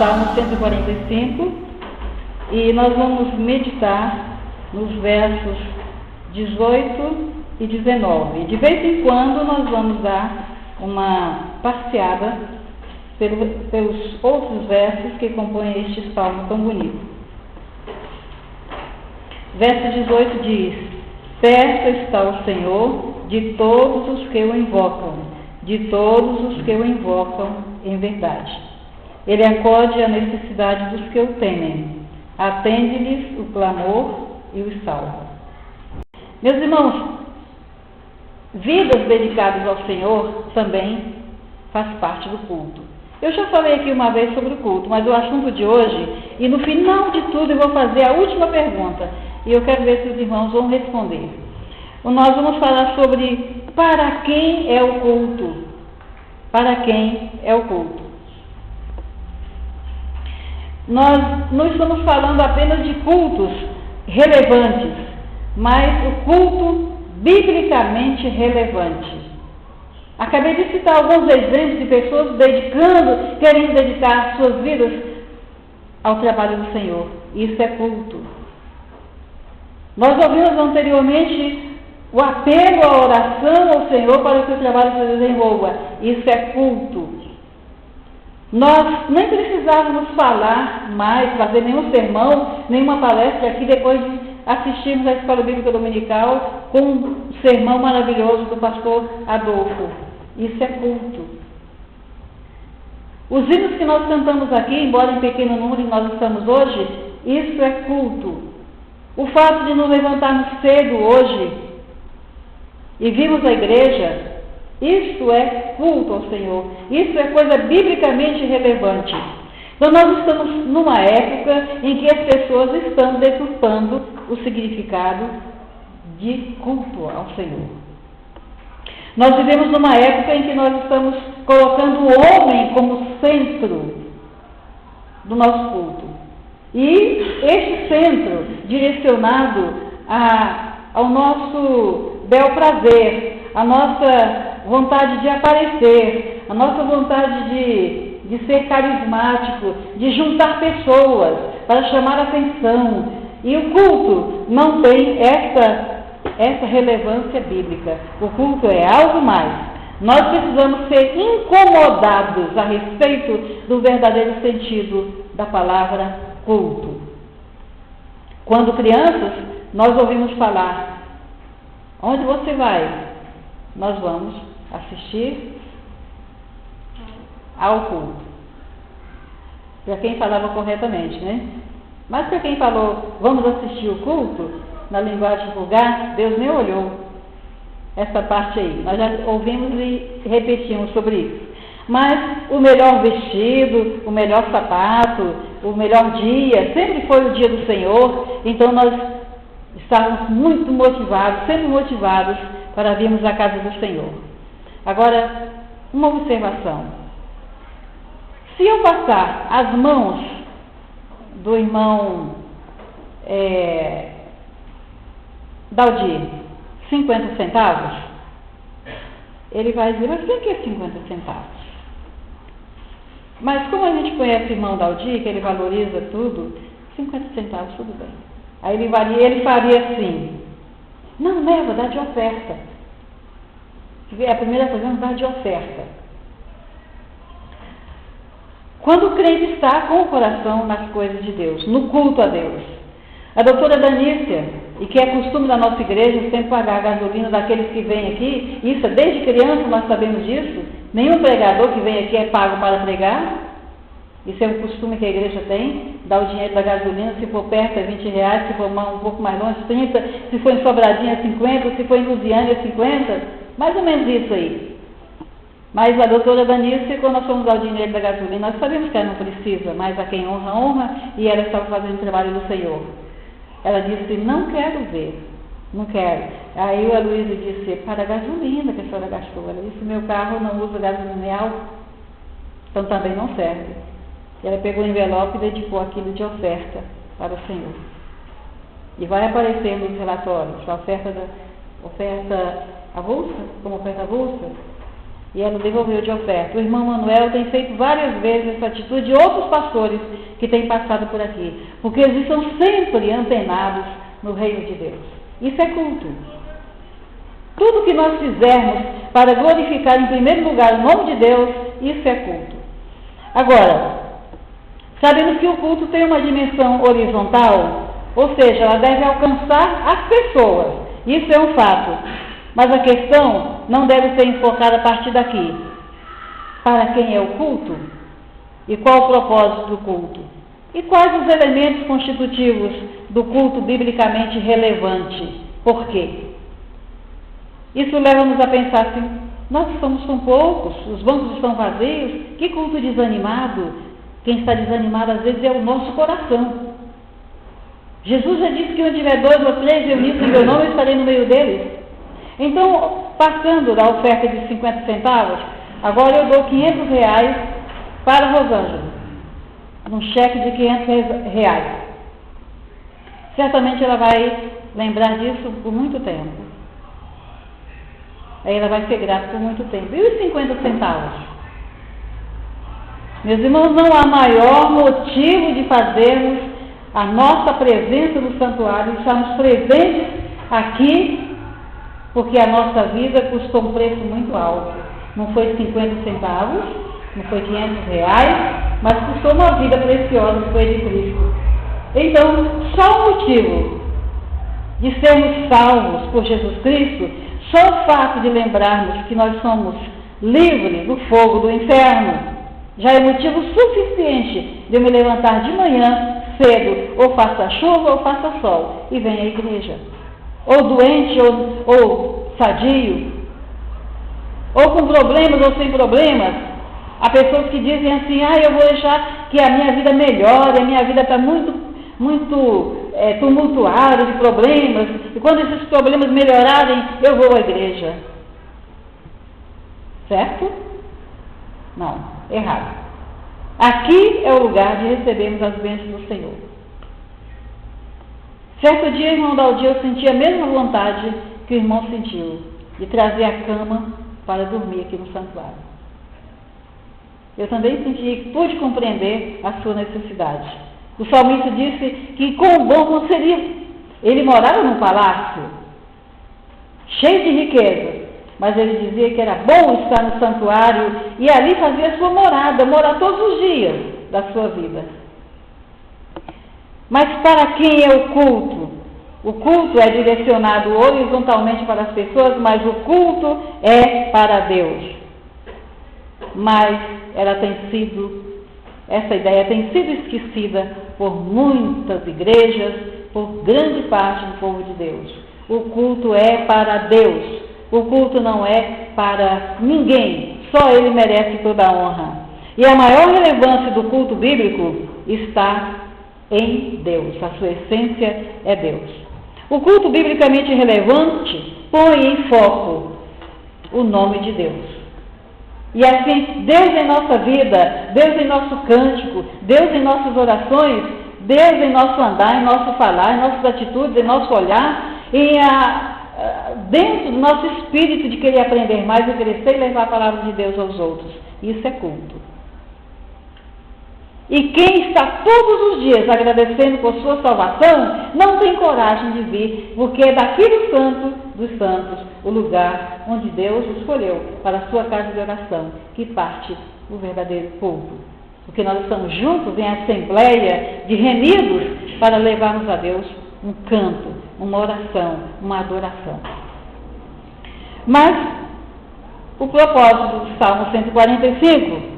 Salmo 145, e nós vamos meditar nos versos 18 e 19. De vez em quando nós vamos dar uma passeada pelos outros versos que compõem este salmo tão bonito. Verso 18 diz: perto está o Senhor de todos os que o invocam, de todos os que o invocam em verdade. Ele acode à necessidade dos que o temem, atende-lhes o clamor e os salva. Meus irmãos, vidas dedicadas ao Senhor também faz parte do culto. Eu já falei aqui uma vez sobre o culto, mas o assunto de hoje, e no final de tudo eu vou fazer a última pergunta, e eu quero ver se os irmãos vão responder. Nós vamos falar sobre para quem é o culto. Para quem é o culto. Nós não estamos falando apenas de cultos relevantes, mas o culto biblicamente relevante. Acabei de citar alguns exemplos de pessoas querendo dedicar suas vidas ao trabalho do Senhor. Isso é culto. Nós ouvimos anteriormente o apelo à oração ao Senhor para que o trabalho se desenvolva. Isso é culto. Nós nem precisávamos falar mais, fazer nenhum sermão, nenhuma palestra aqui depois de assistirmos à Escola Bíblica Dominical com um sermão maravilhoso do pastor Adolfo. Isso é culto. Os hinos que nós cantamos aqui, embora em pequeno número nós estamos hoje, isso é culto. O fato de nos levantarmos cedo hoje e virmos à igreja, isso é culto ao Senhor. Isso é coisa biblicamente relevante. Então nós estamos numa época em que as pessoas estão deturpando o significado de culto ao Senhor. Nós vivemos numa época em que nós estamos colocando o homem como centro do nosso culto. E este centro direcionado ao nosso bel prazer, a nossa vontade de aparecer, a nossa vontade de ser carismático, de juntar pessoas para chamar a atenção. E o culto não tem essa relevância bíblica. O culto é algo mais. Nós precisamos ser incomodados a respeito do verdadeiro sentido da palavra culto. Quando crianças, nós ouvimos falar: onde você vai? Nós vamos assistir ao culto. Para quem falava corretamente, né? Mas para quem falou, vamos assistir o culto, na linguagem vulgar, Deus nem olhou essa parte aí. Nós já ouvimos e repetimos sobre isso. Mas o melhor vestido, o melhor sapato, o melhor dia, sempre foi o dia do Senhor. Então nós estávamos muito motivados, sempre motivados para virmos à casa do Senhor. Agora, uma observação. Se eu passar as mãos do irmão Daldir 50 centavos, ele vai dizer: mas o que é 50 centavos? Mas como a gente conhece o irmão Daldir, que ele valoriza tudo, 50 centavos, tudo bem. Aí ele faria assim: não, leva, dá de oferta. A primeira coisa, não, dá de oferta. Quando o crente está com o coração nas coisas de Deus, no culto a Deus. A doutora Danícia, e que é costume da nossa igreja, sempre pagar a gasolina daqueles que vêm aqui, isso desde criança nós sabemos disso, nenhum pregador que vem aqui é pago para pregar, isso é um costume que a igreja tem, dar o dinheiro da gasolina, se for perto é R$20, se for um pouco mais longe 30, se for em Sobradinho é 50, se for em Lusiânia é 50, mais ou menos isso aí. Mas a doutora Danícia, quando nós fomos dar o dinheiro da gasolina, nós sabemos que ela não precisa, mas a quem honra, honra, e ela estava fazendo o trabalho do Senhor. Ela disse: não quero ver, não quero. Aí o Aloysio disse: para a gasolina que a senhora gastou. Ela disse: meu carro não usa gasolina real, então também não serve. E ela pegou o envelope e dedicou aquilo de oferta para o Senhor. E vai aparecer nos relatórios a oferta avulsa, como oferta avulsa. e ela devolveu de oferta. O irmão Manuel tem feito várias vezes essa atitude de outros pastores que têm passado por aqui, porque eles estão sempre antenados no reino de Deus. Isso é culto. Tudo que nós fizermos para glorificar em primeiro lugar o nome de Deus, isso é culto. Agora, sabendo que o culto tem uma dimensão horizontal, ou seja, ela deve alcançar as pessoas, isso é um fato, mas a questão não deve ser enfocada a partir daqui. Para quem é o culto? E qual o propósito do culto? E quais os elementos constitutivos do culto biblicamente relevante? Por quê? Isso leva-nos a pensar assim, nós estamos com poucos, os bancos estão vazios, que culto desanimado. Quem está desanimado às vezes é o nosso coração. Jesus já disse que onde tiver 2 ou 3 reunidos em meu nome, eu estarei no meio deles. Então, passando da oferta de 50 centavos, agora eu dou R$500 para a Rosângela, num cheque de R$500. Certamente ela vai lembrar disso por muito tempo. Aí ela vai ser grata por muito tempo. E os 50 centavos? Meus irmãos, não há maior motivo de fazermos a nossa presença no santuário, estarmos presentes aqui, porque a nossa vida custou um preço muito alto. Não foi 50 centavos, não foi R$500, mas custou uma vida preciosa, que foi de Cristo. Então, só o motivo de sermos salvos por Jesus Cristo, só o fato de lembrarmos que nós somos livres do fogo do inferno, já é motivo suficiente de eu me levantar de manhã cedo, ou faça chuva ou faça sol, e venha à igreja. Ou doente, ou sadio, ou com problemas ou sem problemas. Há pessoas que dizem assim, eu vou deixar que a minha vida melhore, a minha vida está muito tumultuada de problemas, e quando esses problemas melhorarem, eu vou à igreja. Certo? Não, errado. Aqui é o lugar de recebermos as bênçãos do Senhor. Certo dia, irmão Daldi, eu senti a mesma vontade que o irmão sentiu, de trazer a cama para dormir aqui no santuário. Eu também senti, pude compreender a sua necessidade. O salmista disse que quão bom seria. Ele morava num palácio, cheio de riqueza, mas ele dizia que era bom estar no santuário e ali fazer a sua morada, morar todos os dias da sua vida. Mas para quem é o culto? O culto é direcionado horizontalmente para as pessoas, mas o culto é para Deus. Mas essa ideia tem sido esquecida por muitas igrejas, por grande parte do povo de Deus. O culto é para Deus. O culto não é para ninguém. Só Ele merece toda a honra. E a maior relevância do culto bíblico está em Deus. A sua essência é Deus. O culto biblicamente relevante põe em foco o nome de Deus. E assim, Deus em nossa vida, Deus em nosso cântico, Deus em nossas orações, Deus em nosso andar, em nosso falar, em nossas atitudes, em nosso olhar, dentro do nosso espírito de querer aprender mais e crescer e levar a palavra de Deus aos outros. Isso é culto. E quem está todos os dias agradecendo por sua salvação, não tem coragem de vir, porque é daquele santo dos santos, o lugar onde Deus escolheu para a sua casa de oração, que parte o verdadeiro culto. Porque nós estamos juntos em assembleia de reunidos para levarmos a Deus um canto, uma oração, uma adoração. Mas o propósito do Salmo 145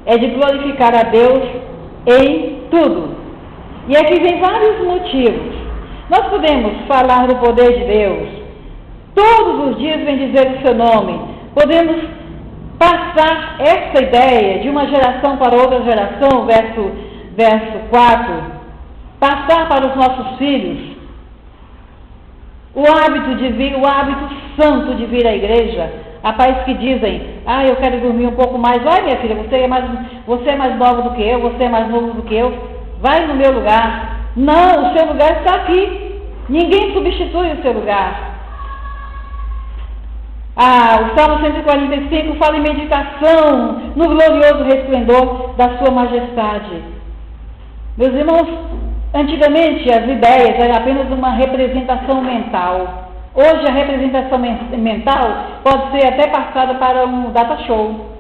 é de glorificar a Deus em tudo. E aqui vem vários motivos. Nós podemos falar do poder de Deus. Todos os dias vem dizer o seu nome. Podemos passar essa ideia de uma geração para outra geração, verso 4. Passar para os nossos filhos o hábito santo de vir à igreja. Há pais que dizem, eu quero dormir um pouco mais. Vai, minha filha, você é mais nova do que eu, você é mais novo do que eu. Vai no meu lugar. Não, o seu lugar está aqui. Ninguém substitui o seu lugar. O Salmo 145 fala em meditação no glorioso resplendor da sua majestade. Meus irmãos, antigamente as ideias eram apenas uma representação mental. Hoje a representação mental pode ser até passada para um data show.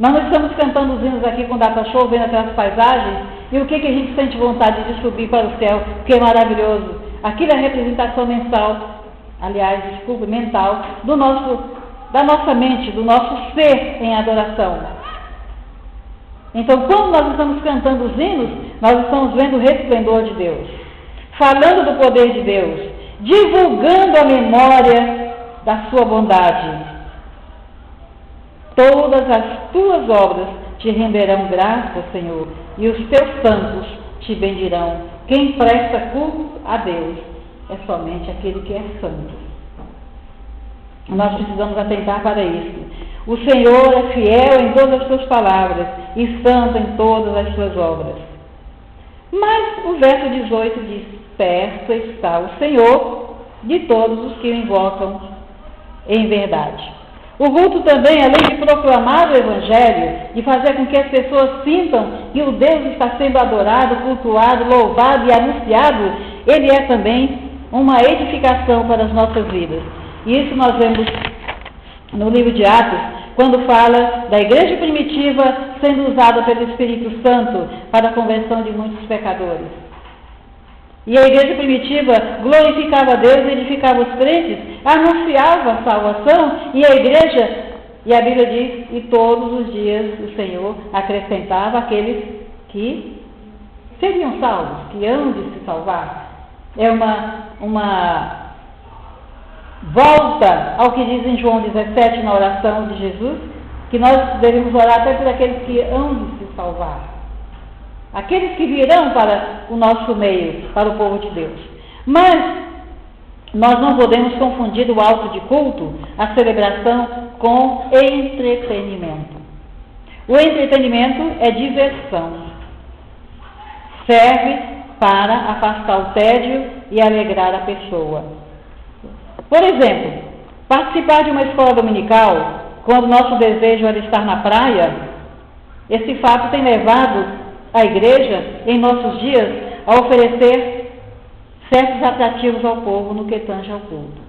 Nós não estamos cantando os hinos aqui com data show, vendo aquelas paisagens, e o que a gente sente vontade de subir para o céu, que é maravilhoso. Aquilo é a representação mental da nossa mente, do nosso ser em adoração. Então, quando nós estamos cantando os hinos, nós estamos vendo o resplendor de Deus, falando do poder de Deus, divulgando a memória da sua bondade. Todas as tuas obras te renderão graças, Senhor, e os teus santos te bendirão. Quem presta culto a Deus é somente aquele que é santo. Nós precisamos atentar para isso. O Senhor é fiel em todas as suas palavras e santo em todas as suas obras. Mas o verso 18 diz: perto está o Senhor de todos os que o invocam em verdade. O culto também, além de proclamar o Evangelho, de fazer com que as pessoas sintam que o Deus está sendo adorado, cultuado, louvado e anunciado, ele é também uma edificação para as nossas vidas. E isso nós vemos no livro de Atos, quando fala da igreja primitiva sendo usada pelo Espírito Santo para a conversão de muitos pecadores. E a igreja primitiva glorificava a Deus, edificava os crentes, anunciava a salvação, e a igreja, e a Bíblia diz, e todos os dias o Senhor acrescentava aqueles que seriam salvos, que hão de se salvar. É uma volta ao que diz em João 17, na oração de Jesus, que nós devemos orar até por aqueles que hão de se salvar. Aqueles que virão para o nosso meio, para o povo de Deus. Mas nós não podemos confundir o ato de culto, a celebração, com entretenimento. O entretenimento é diversão. Serve para afastar o tédio e alegrar a pessoa. Por exemplo, participar de uma escola dominical, quando nosso desejo era estar na praia, esse fato tem levado a igreja, em nossos dias, a oferecer certos atrativos ao povo no que tange ao culto.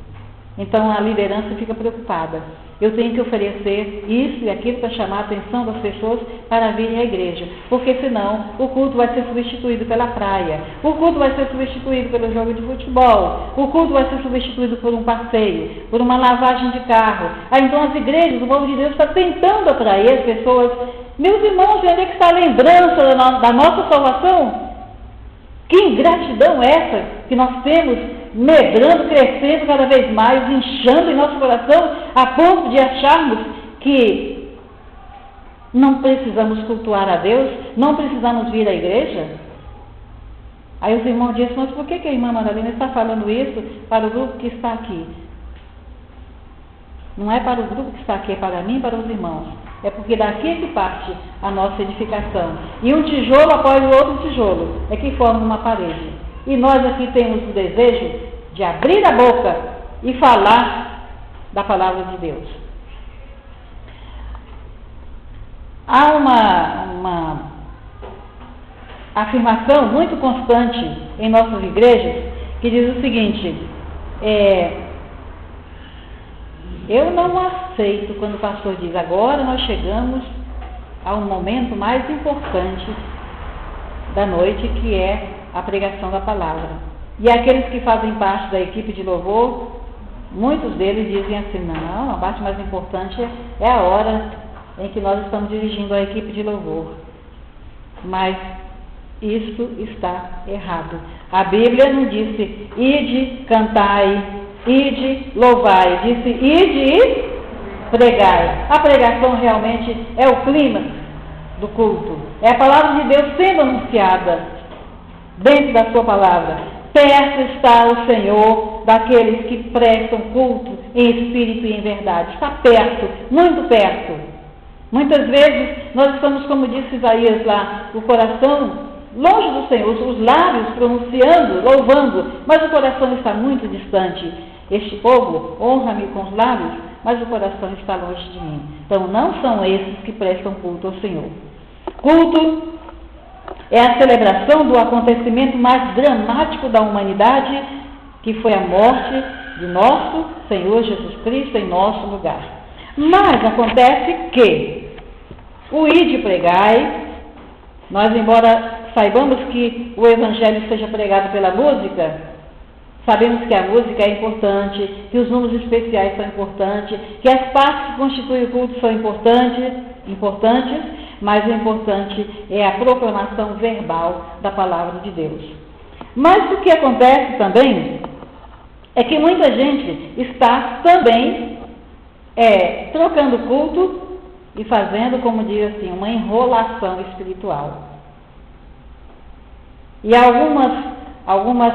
Então a liderança fica preocupada. Eu tenho que oferecer isso e aquilo para chamar a atenção das pessoas para virem à igreja, porque senão o culto vai ser substituído pela praia, o culto vai ser substituído pelo jogo de futebol, o culto vai ser substituído por um passeio, por uma lavagem de carro. Então as igrejas, o povo de Deus está tentando atrair as pessoas. Meus irmãos, onde é que está a lembrança da nossa salvação? Que ingratidão é essa que nós temos, medrando, crescendo cada vez mais, inchando em nosso coração, a ponto de acharmos que não precisamos cultuar a Deus, não precisamos vir à igreja? Aí os irmãos dizem, mas por que a irmã Madalena está falando isso para o grupo que está aqui? Não é para o grupo que está aqui, é para mim e para os irmãos. É porque daqui é que parte a nossa edificação. E um tijolo após o outro tijolo é que forma uma parede. E nós aqui temos o desejo de abrir a boca e falar da palavra de Deus. Há uma afirmação muito constante em nossas igrejas que diz o seguinte: eu não aceito quando o pastor diz, agora nós chegamos ao momento mais importante da noite, que é a pregação da palavra. E aqueles que fazem parte da equipe de louvor, muitos deles dizem assim, não, a parte mais importante é a hora em que nós estamos dirigindo a equipe de louvor. Mas isso está errado. A Bíblia não disse, ide, cantai, ide, louvai, disse, ide e pregai. A pregação realmente é o clima do culto. É a palavra de Deus sendo anunciada dentro da sua palavra. Perto está o Senhor daqueles que prestam culto em espírito e em verdade. Está perto, muito perto. Muitas vezes nós estamos, como disse Isaías lá, o coração longe do Senhor, os lábios pronunciando, louvando, mas o coração está muito distante. este povo honra-me com os lábios, mas o coração está longe de mim. Então, não são esses que prestam culto ao Senhor. Culto é a celebração do acontecimento mais dramático da humanidade, que foi a morte de nosso Senhor Jesus Cristo em nosso lugar. Mas acontece que o ide pregai, nós, embora saibamos que o Evangelho seja pregado pela música, sabemos que a música é importante, que os números especiais são importantes, que as partes que constituem o culto são importantes, mas o importante é a proclamação verbal da palavra de Deus. Mas o que acontece também é que muita gente está também trocando culto e fazendo, como diz assim, uma enrolação espiritual. E algumas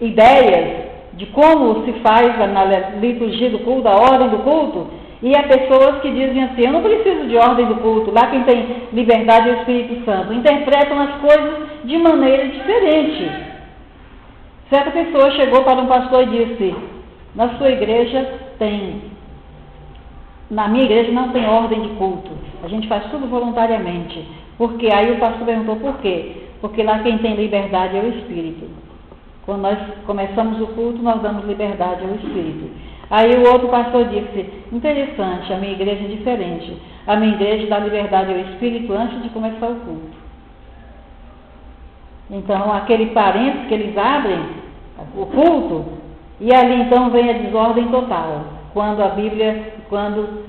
ideias de como se faz na liturgia do culto, a ordem do culto, e há pessoas que dizem assim, eu não preciso de ordem do culto, lá quem tem liberdade é o Espírito Santo. Interpretam as coisas de maneira diferente. Certa pessoa chegou para um pastor e disse, na sua igreja na minha igreja não tem ordem de culto, a gente faz tudo voluntariamente. Por quê? Aí o pastor perguntou por quê? Porque lá quem tem liberdade é o Espírito. Quando nós começamos o culto, nós damos liberdade ao Espírito. Aí o outro pastor disse, interessante, a minha igreja é diferente. A minha igreja dá liberdade ao Espírito antes de começar o culto. Então, aquele parênteses que eles abrem, o culto, e ali então vem a desordem total. Quando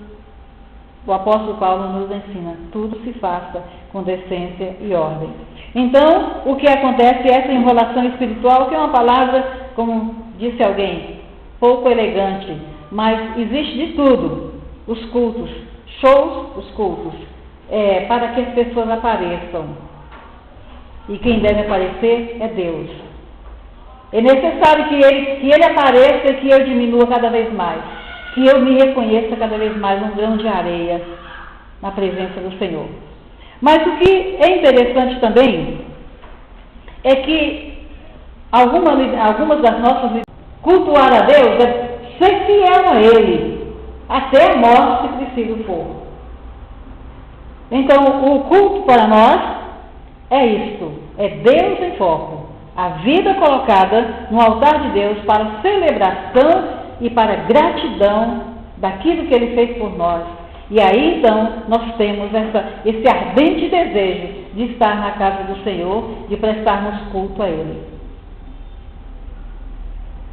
o apóstolo Paulo nos ensina, tudo se faça com decência e ordem. Então, o que acontece é essa enrolação espiritual, que é uma palavra, como disse alguém, pouco elegante, mas existe de tudo. Os cultos, os cultos, para que as pessoas apareçam. E quem deve aparecer é Deus. É necessário que ele apareça e que eu diminua cada vez mais. Que eu me reconheça cada vez mais um grão de areia na presença do Senhor. Mas o que é interessante também é que algumas das nossas cultuar a Deus é ser fiel a Ele, até a morte se preciso for. Então, o culto para nós é isto, é Deus em foco, a vida colocada no altar de Deus para celebração e para gratidão daquilo que Ele fez por nós. E aí então nós temos esse ardente desejo de estar na casa do Senhor, de prestarmos culto a Ele.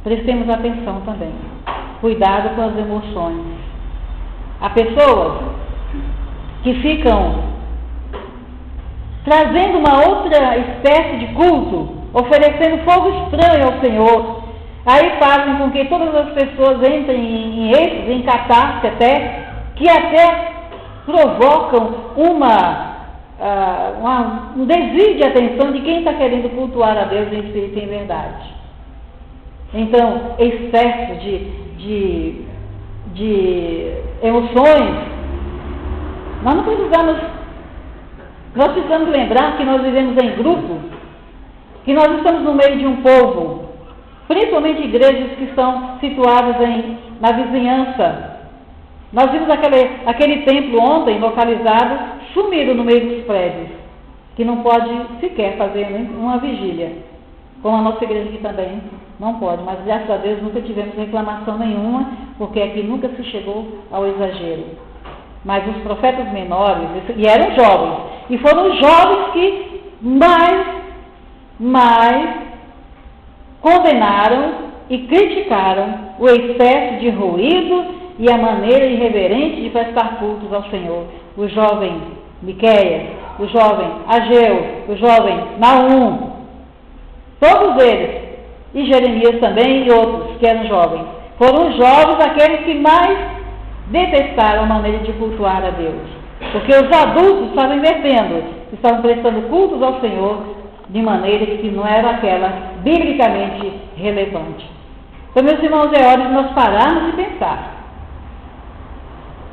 Prestemos atenção também, cuidado com as emoções. Há pessoas que ficam trazendo uma outra espécie de culto, oferecendo fogo estranho ao Senhor. Aí fazem com que todas as pessoas entrem em êxtase, em catarse até, que até provocam um desvio de atenção de quem está querendo cultuar a Deus em espírito e em verdade. Então, excesso de emoções, nós precisamos lembrar que nós vivemos em grupo, que nós estamos no meio de um povo, principalmente igrejas que estão situadas na vizinhança. Nós vimos aquele templo ontem, localizado, sumido no meio dos prédios, que não pode sequer fazer uma vigília, como a nossa igreja aqui também não pode, mas graças a Deus nunca tivemos reclamação nenhuma, porque aqui nunca se chegou ao exagero. Mas os profetas menores, e eram jovens, e foram os jovens que mais condenaram e criticaram o excesso de ruído e a maneira irreverente de prestar cultos ao Senhor. O jovem Miqueias, o jovem Ageu, o jovem Naum, todos eles, e Jeremias também e outros que eram jovens, foram os jovens aqueles que mais detestaram a maneira de cultuar a Deus, porque os adultos estavam invertendo, estavam prestando cultos ao Senhor de maneira que não era aquela biblicamente relevante. Então, meus irmãos, é hora de nós pararmos e pensar.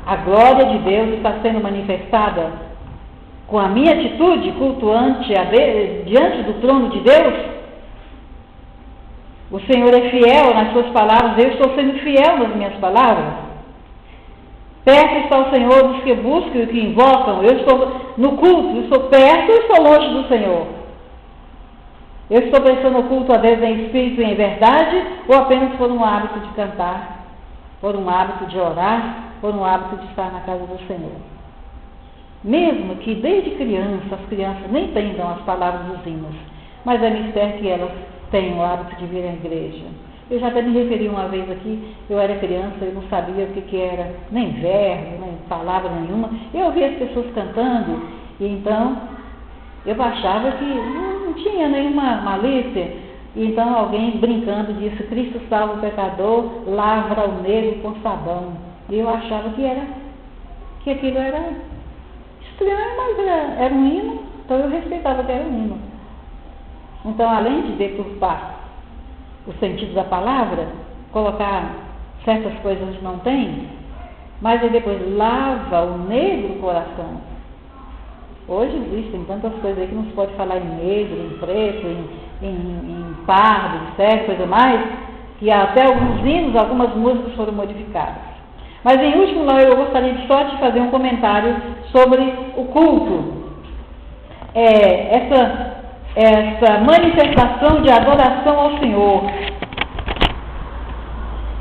A glória de Deus está sendo manifestada com a minha atitude cultuante diante do trono de Deus? O Senhor é fiel nas suas palavras, eu estou sendo fiel nas minhas palavras. Perto está o Senhor dos que buscam e que invocam. Eu estou no culto, eu estou perto ou estou longe do Senhor? Eu estou prestando o culto a Deus em espírito e em verdade, ou apenas por um hábito de cantar, por um hábito de orar, por um hábito de estar na casa do Senhor? Mesmo que desde criança as crianças nem entendam as palavras dos hinos, mas é mistério que elas tenham o hábito de vir à igreja. Eu já até me referi uma vez aqui, eu era criança, eu não sabia o que era, nem verbo, nem palavra nenhuma. Eu ouvia as pessoas cantando, e então eu achava que não tinha nenhuma malícia. E então alguém brincando disse: Cristo salva o pecador, lavra o negro com sabão. E eu achava que aquilo era estranho, mas era um hino, então eu respeitava que era um hino. Então, além de deturpar o sentido da palavra, colocar certas coisas onde não tem, mas aí depois lava o negro coração. Hoje existem tantas coisas aí que não se pode falar em negro, em preto, em pardo, certo, coisa mais, que até alguns hinos, algumas músicas foram modificadas. Mas em último lugar, eu gostaria só de fazer um comentário sobre o culto. Essa manifestação de adoração ao Senhor.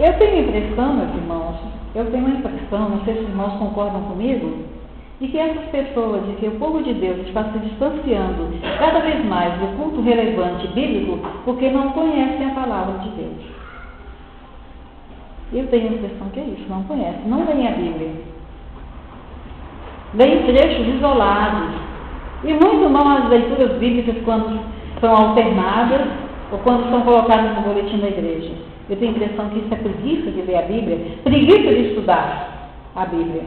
Eu tenho a impressão, meus irmãos, não sei se os irmãos concordam comigo, de que essas pessoas, de que o povo de Deus está se distanciando cada vez mais do culto relevante bíblico, porque não conhecem a palavra de Deus. Eu tenho a impressão que é isso, não conhecem, não leem a Bíblia. Leem trechos isolados. E muito mal as leituras bíblicas quando são alternadas ou quando são colocadas no boletim da igreja. Eu tenho a impressão que isso é preguiça de ler a Bíblia, preguiça de estudar a Bíblia.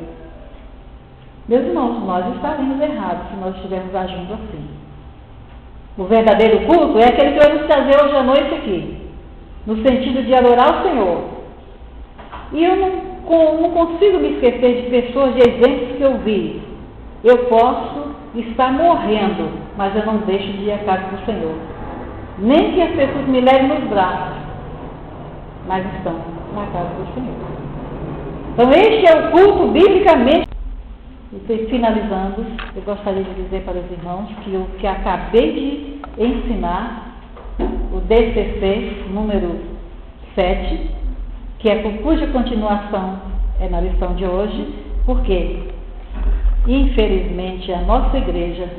Meus irmãos, nós estaremos errados se nós estivermos agindo assim. O verdadeiro culto é aquele que eu vou trazer hoje à noite aqui, no sentido de adorar o Senhor. E eu não consigo me esquecer de pessoas, de exemplos que eu vi. Eu posso estar morrendo, mas eu não deixo de ir à casa do Senhor. Nem que as pessoas me levem nos braços, mas estão na casa do Senhor. Então este é o culto biblicamente. E finalizando, eu gostaria de dizer para os irmãos que o que acabei de ensinar, o DCC número 7, que é cuja continuação é na lição de hoje, porque infelizmente a nossa igreja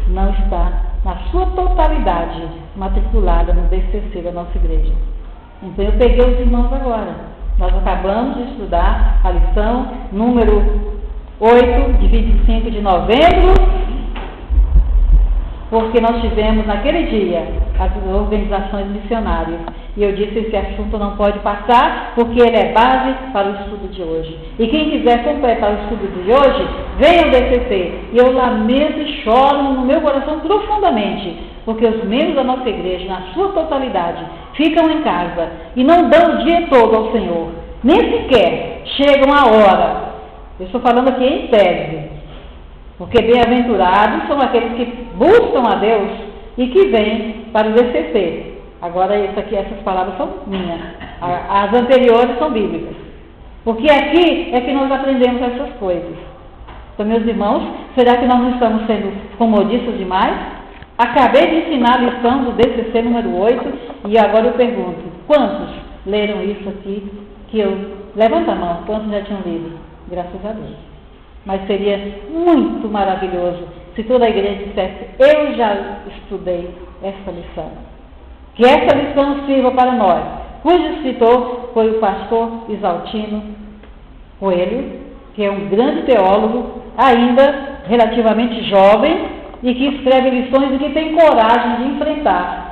não está na sua totalidade matriculada no DCC da nossa igreja. Então eu peguei os irmãos agora. Nós acabamos de estudar a lição número 8 de 25 de novembro, porque nós tivemos naquele dia as organizações missionárias. E eu disse: esse assunto não pode passar, porque ele é base para o estudo de hoje. E quem quiser completar o estudo de hoje, venha ao DCC. E eu lamento e choro no meu coração profundamente, porque os membros da nossa igreja, na sua totalidade, ficam em casa e não dão o dia todo ao Senhor. Nem sequer chegam a hora. Eu estou falando aqui em tese, porque bem-aventurados são aqueles que buscam a Deus e que vêm para o DCC. Agora, essas palavras são minhas. As anteriores são bíblicas. Porque aqui é que nós aprendemos essas coisas. Então, meus irmãos, será que nós não estamos sendo comodistas demais? Acabei de ensinar a lição do DCC número 8 e agora eu pergunto: quantos leram isso aqui? Levanta a mão, quantos já tinham lido? Graças a Deus. Mas seria muito maravilhoso se toda a igreja dissesse: eu já estudei essa lição. Que essa lição sirva para nós, cujo escritor foi o pastor Isaltino Coelho, que é um grande teólogo, ainda relativamente jovem, e que escreve lições e que tem coragem de enfrentar.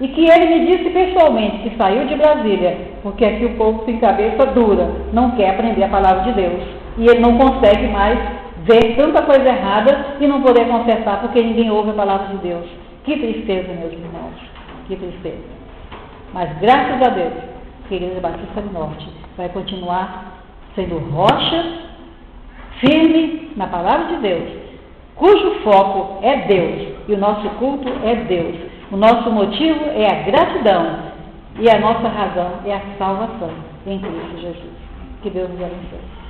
E que ele me disse pessoalmente que saiu de Brasília, porque aqui o povo tem cabeça dura, não quer aprender a palavra de Deus. E ele não consegue mais ver tanta coisa errada e não poder consertar, porque ninguém ouve a palavra de Deus. Que tristeza, meus irmãos, que tristeza. Mas graças a Deus, que a Igreja Batista do Norte vai continuar sendo rocha, firme na palavra de Deus, cujo foco é Deus, e o nosso culto é Deus. O nosso motivo é a gratidão E a nossa razão é a salvação em Cristo Jesus. Que Deus nos abençoe.